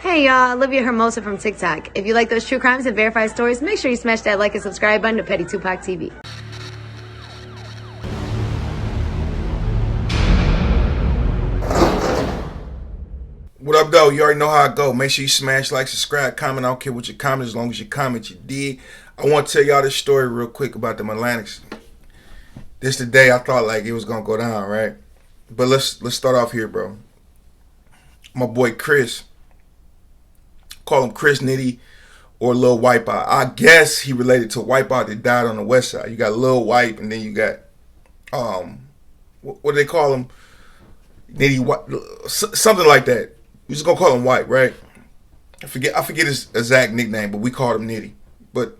Hey y'all, Olivia Hermosa from TikTok. If you like those true crimes and verified stories, make sure you smash that like and subscribe button to Petty Tupac TV. What up, though? You already know how I go. Make sure you smash, like, subscribe, comment. I don't care what you comment, as long as you comment, you did. I want to tell y'all this story real quick about the Melanics. This the day I thought like it was gonna go down, right? But let's start off here, bro. My boy Chris, call him Chris Nitty or Lil Wipeout. I guess he related to Wipeout that died on the west side. You got Lil Wipe, and then you got what do they call him? Nitty Wipe, something like that. We just gonna call him White, right? I forget his exact nickname, but we called him Nitty. But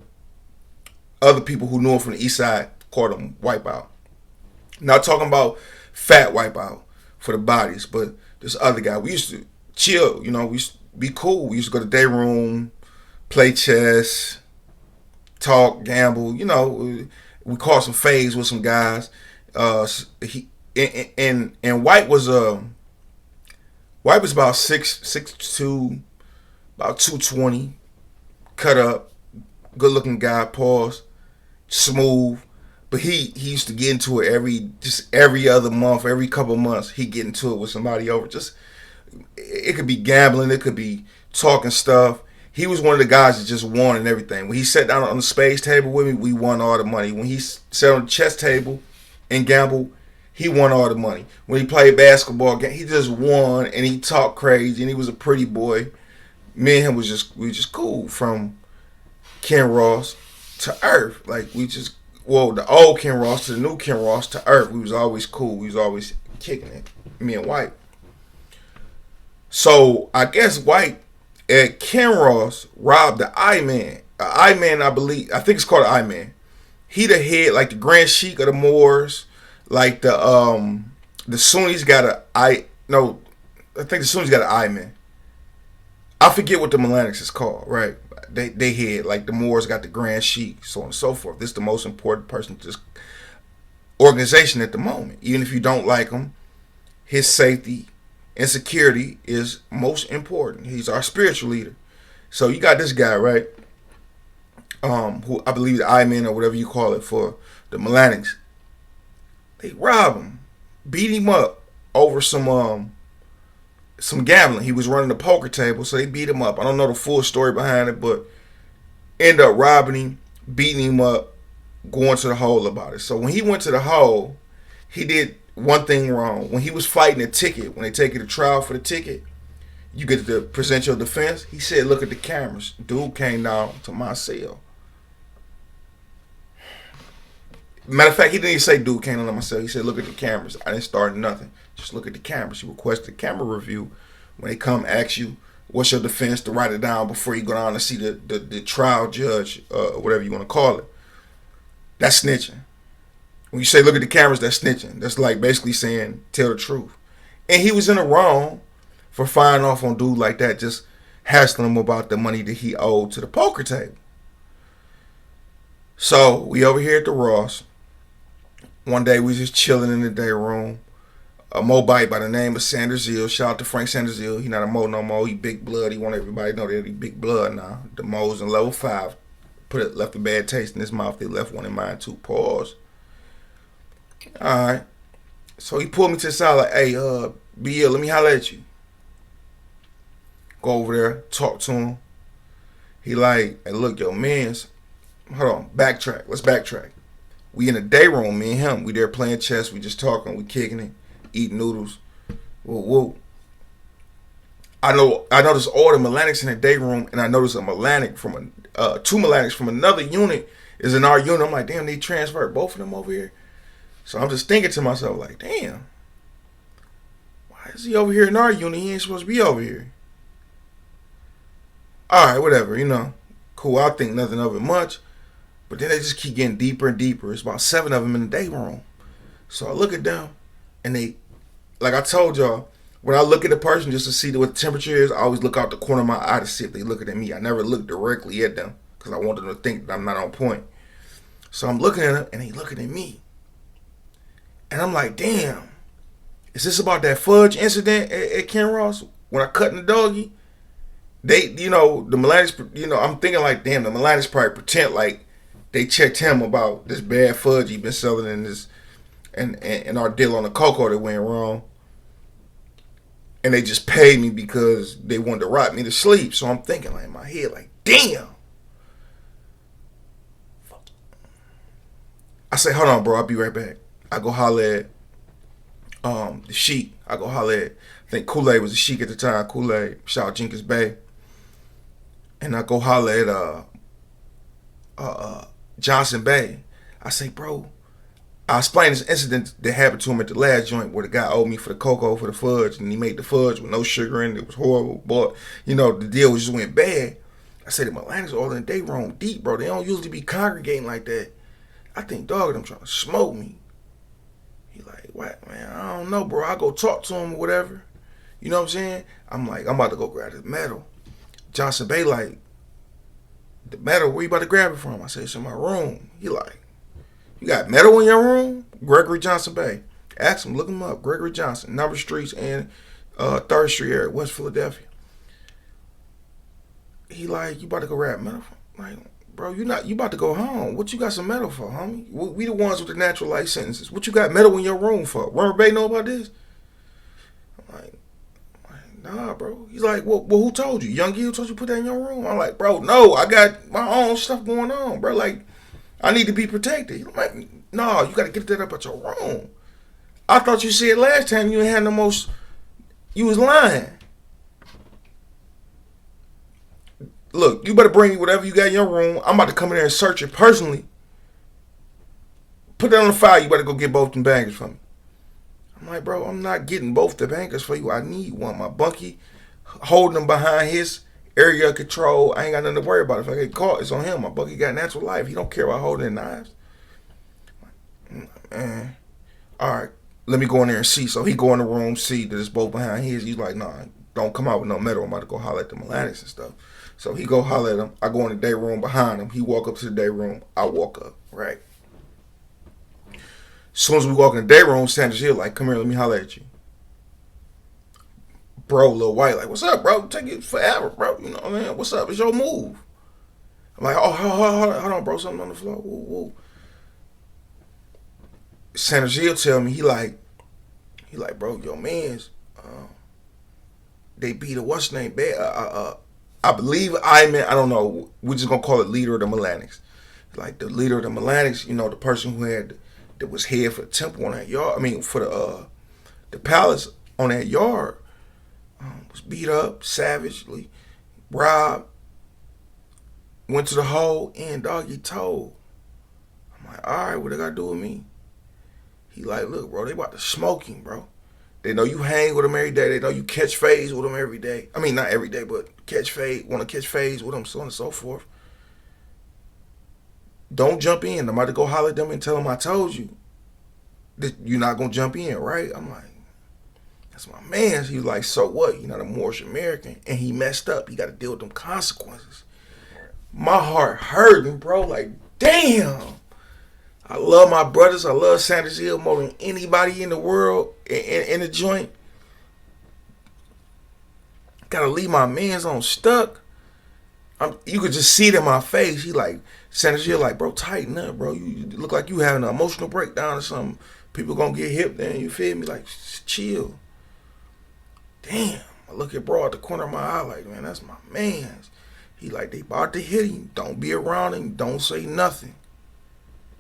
other people who knew him from the east side called him Wipeout. Not talking about fat Wipeout for the bodies, but this other guy. We used to chill, we used to be cool. We used to go to day room, play chess, talk, gamble. We caught some fades with some guys. And White was about 6'2", about 220, cut up, good looking guy, pause, smooth. But he used to get into it every other month, every couple months. He get into it with somebody over. It could be gambling, it could be talking stuff. He was one of the guys that just won and everything. When he sat down on the spades table with me, we won all the money. When he sat on the chess table and gambled, he won all the money. When he played basketball, he just won, and he talked crazy, and he was a pretty boy. Me and him we just cool, from Ken Ross to Earth. Like the old Ken Ross to the new Ken Ross to Earth. We was always cool. We was always kicking it. Me and White. So I guess White at Ken Ross robbed the I-Man. I-Man, I think it's called an I-Man. He the head, like the Grand Sheik of the Moors. Like the Sunnis got I think the Sunnis got an I-Man. I forget what the Melanics is called, right? They had, like, the Moors got the Grand Sheik, so on and so forth. This is the most important person to this organization at the moment. Even if you don't like him, his safety and security is most important. He's our spiritual leader. So you got this guy, right? Who I believe the I-Man or whatever you call it for the Melanics. They rob him, beat him up over some gambling. He was running the poker table, so they beat him up. I don't know the full story behind it, but end up robbing him, beating him up, going to the hole about it. So when he went to the hole, he did one thing wrong. When he was fighting a ticket, when they take you to trial for the ticket, you get to present your defense. He said, "Look at the cameras." Dude came down to my cell. Matter of fact, he didn't even say dude came on myself. He said, "Look at the cameras." I didn't start nothing. Just look at the cameras. He requested a camera review. When they come ask you, what's your defense, to write it down before you go down to see the trial judge, whatever you want to call it. That's snitching. When you say look at the cameras, that's snitching. That's like basically saying tell the truth. And he was in the wrong for firing off on dude like that, just hassling him about the money that he owed to the poker table. So we over here at the Ross. One day we just chilling in the day room. A Mobite by the name of Sanders Hill. Shout out to Frank Sanders Hill. He not a Mo no more. He big blood. He want everybody to know that he big blood now. The Mo's in level 5. Left a bad taste in his mouth. They left one in mine too. Pause. Alright. So he pulled me to the side like, "Hey, BL, let me holler at you." Go over there, talk to him. He like, "Hey, look, yo, mans. Hold on, backtrack. Let's backtrack. We in the day room, me and him. We there playing chess. We just talking. We kicking it, eating noodles. Whoa. I noticed all the Melanics in the day room, and I noticed a Melanic from two Melanics from another unit is in our unit. I'm like, damn, they transferred both of them over here. So I'm just thinking to myself, like, damn, why is he over here in our unit? He ain't supposed to be over here. All right, whatever, cool. I think nothing of it much. But then they just keep getting deeper and deeper. It's about 7 of them in the day room. So I look at them, and they, like I told y'all, when I look at a person just to see what the temperature is, I always look out the corner of my eye to see if they looking at me. I never look directly at them because I want them to think that I'm not on point. So I'm looking at them, and they looking at me. And I'm like, damn, is this about that fudge incident at Ken Ross when I cut in the doggy? They, the Milanics, I'm thinking like, damn, the Milanics probably pretend like they checked him about this bad fudge he been selling in this, and our deal on the cocoa that went wrong. And they just paid me because they wanted to rock me to sleep. So I'm thinking like in my head, like, damn. I say, hold on, bro, I'll be right back. I go holler at the Sheik. I go holler at, I think Kool-Aid was the Sheik at the time. Kool-Aid, shout out Jenkins Bay. And I go holler at Johnson Bay. I say, bro, I explained this incident that happened to him at the last joint where the guy owed me for the cocoa, for the fudge, and he made the fudge with no sugar in it. It was horrible, but, the deal just went bad. I said, the Milanics all in the day room deep, bro. They don't usually be congregating like that. I think, dog, them trying to smoke me. He like, what, man? I don't know, bro. I go talk to him or whatever. You know what I'm saying? I'm like, I'm about to go grab the metal. Johnson Bay like, the metal, where you about to grab it from? I said, it's in my room. He like, you got metal in your room? Gregory Johnson Bay. Ask him, look him up. Gregory Johnson, number streets and 3rd Street area, West Philadelphia. He like, you about to go grab metal? Like, bro, you about to go home. What you got some metal for, homie? We the ones with the natural life sentences. What you got metal in your room for? Remember Bay know about this? I'm like, nah, bro. He's like, well, who told you? Young Gil told you to put that in your room? I'm like, bro, no, I got my own stuff going on, bro. Like, I need to be protected. I'm like, no, you got to get that up at your room. I thought you said last time you ain't had no most, you was lying. Look, you better bring me whatever you got in your room. I'm about to come in there and search it personally. Put that on the file. You better go get both them bangers for me. I'm like, bro, I'm not getting both the bangers for you. I need one. My bunkie holding them behind his area of control. I ain't got nothing to worry about. If I get caught, it's on him. My bunkie got natural life. He don't care about holding knives. Man, all right, let me go in there and see. So he go in the room, see that it's both behind his. He's like, nah, don't come out with no metal. I'm about to go holler at the Melanics and stuff. So he go holler at him. I go in the day room behind him. He walk up to the day room. I walk up, right? As soon as we walk in the day room, Sanders Hill like, come here, let me holler at you. Bro, Lil White, like, what's up, bro? Take it forever, bro. You know what I mean? What's up? It's your move. I'm like, oh, hold on, bro. Something on the floor. Woo, woo. Sanders Hill tell me, he like, bro, your mans, they beat a what's name bad. I believe I don't know. We're just gonna call it leader of the Milanics. Like the leader of the Milanics, the person who that was head for the temple on that yard. I mean, for the palace on that yard, was beat up savagely, robbed, went to the hole, and doggy told. I'm like, all right, what they got to do with me? He like, look, bro, they about to smoke him, bro. They know you hang with them every day. They know you catch phase with them every day. I mean, not every day, but want to catch phase with them, so on and so forth. Don't jump in. I'm about to go holler at them and tell them I told you that you're not going to jump in, right? I'm like, that's my man. He was like, so what? You're not a Moorish American. And he messed up. He got to deal with them consequences. My heart hurting, bro. Like, damn. I love my brothers. I love Sanders Hill more than anybody in the world in the joint. Gotta leave my mans on stuck. You could just see it in my face. He like, Sanders Hill like, bro, tighten up, bro. You look like you having an emotional breakdown or something. People gonna get hip then, you feel me? Like, chill. Damn. I look at bro at the corner of my eye like, man, that's my mans. He like, they about to hit him. Don't be around him. Don't say nothing.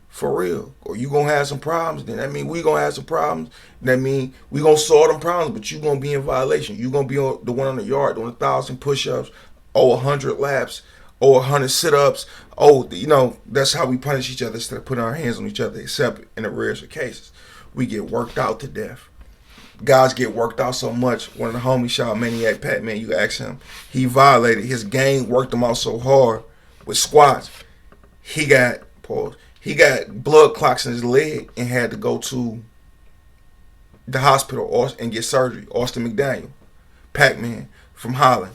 For real. Or you gonna have some problems, then that mean we gonna have some problems. That mean we gonna solve them problems, but you gonna be in violation. You gonna be the one on the yard doing 1,000 push-ups, 100 laps, 100 sit-ups. That's how we punish each other instead of putting our hands on each other, except in the rarest of cases. We get worked out to death. Guys get worked out so much. One of the homies, shout out Maniac Pat, man, you ask him, he violated. His gang worked him out so hard with squats. He got blood clots in his leg and had to go to the hospital and get surgery. Austin McDaniel, Pac-Man from Holland.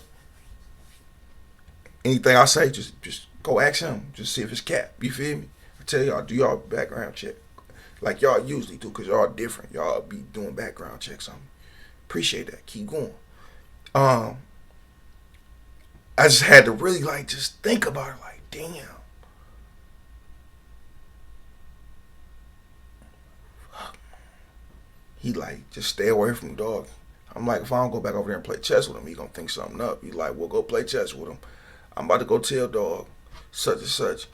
Anything I say, just go ask him. Just see if it's cap. You feel me? I tell y'all, do y'all background check. Like y'all usually do, because y'all different. Y'all be doing background checks on me. Appreciate that. Keep going. I just had to really like just think about it. Like, damn. He like, just stay away from dog. I'm like, if I don't go back over there and play chess with him, he gonna think something up. He like, well, go play chess with him. I'm about to go tell dog such and such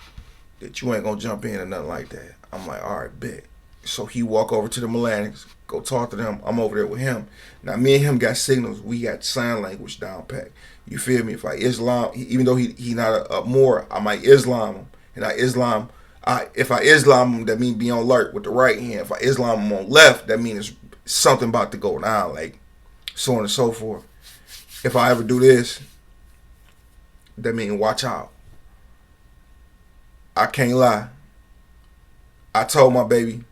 that you ain't gonna jump in or nothing like that. I'm like, all right, bet. So he walk over to the Melanics, go talk to them. I'm over there with him. Now me and him got signals. We got sign language down pat. You feel me? If I Islam, even though he not a Moor, I might Islam him. And if I Islam him, that means be on alert with the right hand. If I Islam him on left, that means something about to go down, like so on and so forth. If I ever do this, that means watch out. I can't lie. I told my baby,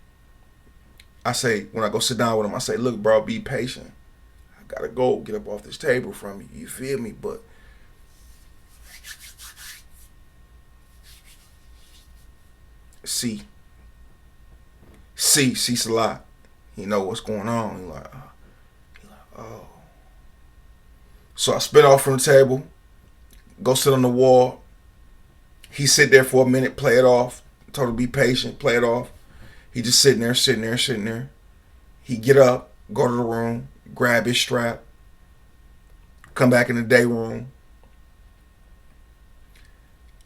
I say, when I go sit down with him, I say, look, bro, be patient. I gotta go get up off this table from you. You feel me? But see Salah. He know what's going on. He like, oh. So I spin off from the table, go sit on the wall. He sit there for a minute, play it off. Told him be patient, play it off. He just sitting there. He get up, go to the room, grab his strap, come back in the day room.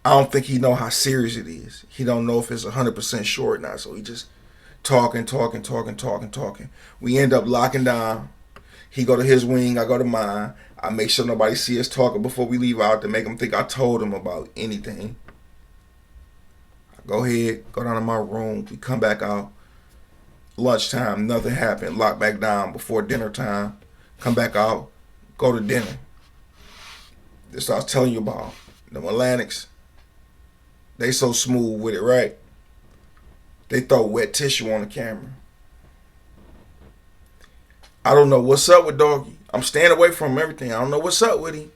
I don't think he know how serious it is. He don't know if it's 100% sure or not. So he just talking. We end up locking down. He go to his wing, I go to mine. I make sure nobody see us talking before we leave out to make him think I told him about anything. I go ahead, go down to my room. We come back out. Lunchtime, nothing happened. Lock back down before dinner time. Come back out, go to dinner. This I was telling you about. The Melanics, they so smooth with it, right? They throw wet tissue on the camera. I don't know what's up with Doggy. I'm staying away from everything. I don't know what's up with him.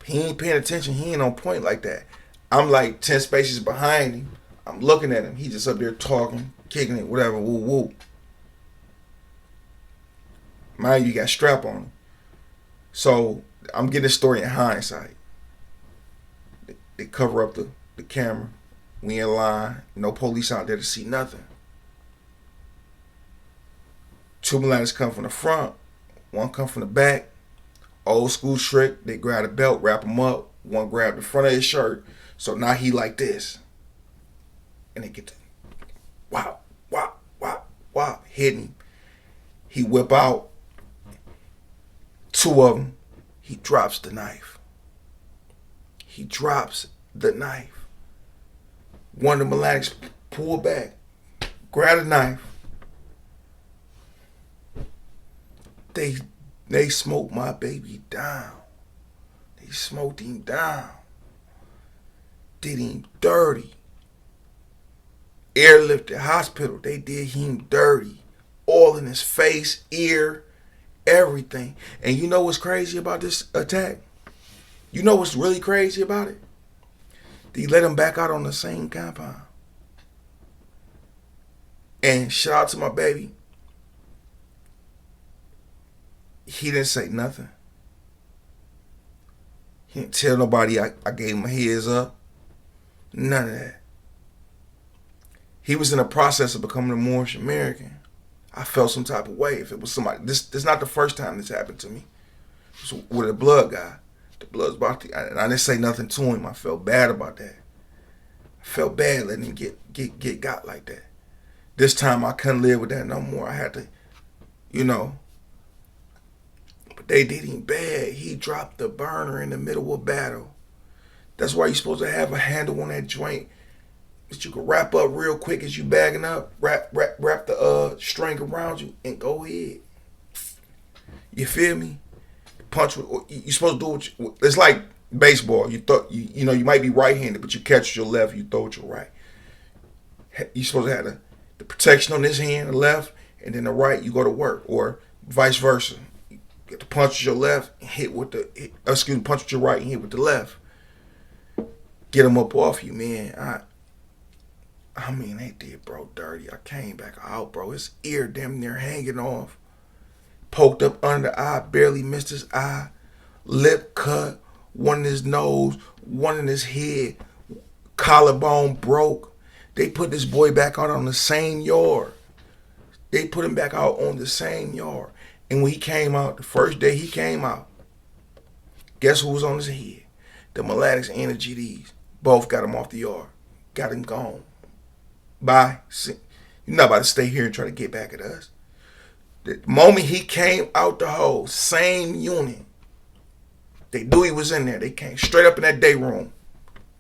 He ain't paying attention. He ain't on point like that. I'm like 10 spaces behind him. I'm looking at him. He just up there talking, kicking it, whatever, woo woo. Mind you, got strap on him. So I'm getting this story in hindsight. They cover up the camera. We in line. No police out there to see nothing. 2 Milanics come from the front. 1 come from the back. Old school trick. They grab the belt, wrap him up. 1 grab the front of his shirt. So now he like this. And they get to wow, hitting him. He whip out 2 of them. He drops the knife. One of the Melanics pull back, grab the knife. They smoked my baby down. They smoked him down. Did him dirty. Airlifted hospital. They did him dirty. All in his face, ear, everything. And you know what's crazy about this attack? You know what's really crazy about it? They let him back out on the same compound. And shout out to my baby. He didn't say nothing. He didn't tell nobody I gave him a heads up. None of that. He was in the process of becoming a Moorish American. I felt some type of way. If it was somebody, this is not the first time this happened to me. It was with a blood guy. The blood's about to, and I didn't say nothing to him. I felt bad about that. I felt bad letting him get got like that. This time I couldn't live with that no more. I had to, But they did him bad. He dropped the burner in the middle of battle. That's why you're supposed to have a handle on that joint that you can wrap up real quick as you bagging up. Wrap the string around you and go ahead. You feel me? Punch. You're supposed to do it's like baseball. You might be right-handed, but you catch with your left. You throw with your right. You're supposed to have the protection on this hand, the left, and then the right. You go to work, or vice versa. You get to punch with your left and punch with your right and hit with the left. Get them up off you, man. I mean, they did bro dirty. I came back out, bro. His ear damn near hanging off. Poked up under the eye, barely missed his eye. Lip cut, one in his nose, one in his head, collarbone broke. They put this boy back out on the same yard. They put him back out on the same yard. And when he came out, the first day he came out, guess who was on his head? The Melanics and the GDs. Both got him off the yard. Got him gone. Bye. You're not about to stay here and try to get back at us. The moment he came out the hole, same unit, they knew he was in there. They came straight up in that day room.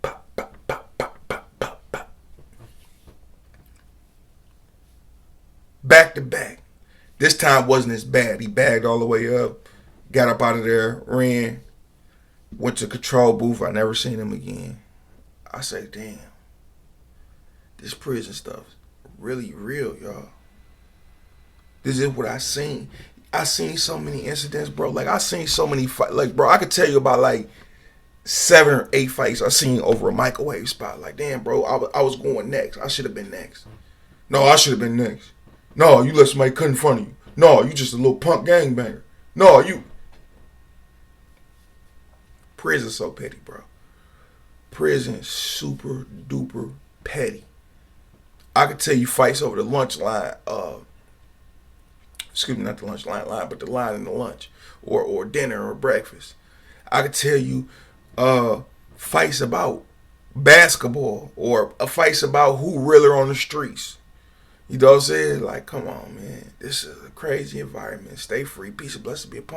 Pop, pop, pop, pop, pop, pop, pop. Back to back. This time wasn't as bad. He bagged all the way up, got up out of there, ran, went to control booth. I never seen him again. I say, damn, this prison stuff's really real, y'all. This is what I seen. I seen so many incidents, bro. Like, I seen so many fights. Like, bro, I could tell you about, like, 7 or 8 fights I seen over a microwave spot. Like, damn, bro, I was going next. I should have been next. No, I should have been next. No, you let somebody cut in front of you. No, you just a little punk gangbanger. No, you. Prison's so petty, bro. Prison super duper petty. I could tell you fights over the lunch line. Excuse me, not the lunch line, but the line in the lunch or dinner or breakfast. I could tell you fights about basketball or fights about who really on the streets. You know what I'm saying? Like, come on, man. This is a crazy environment. Stay free. Peace and blessings be upon you.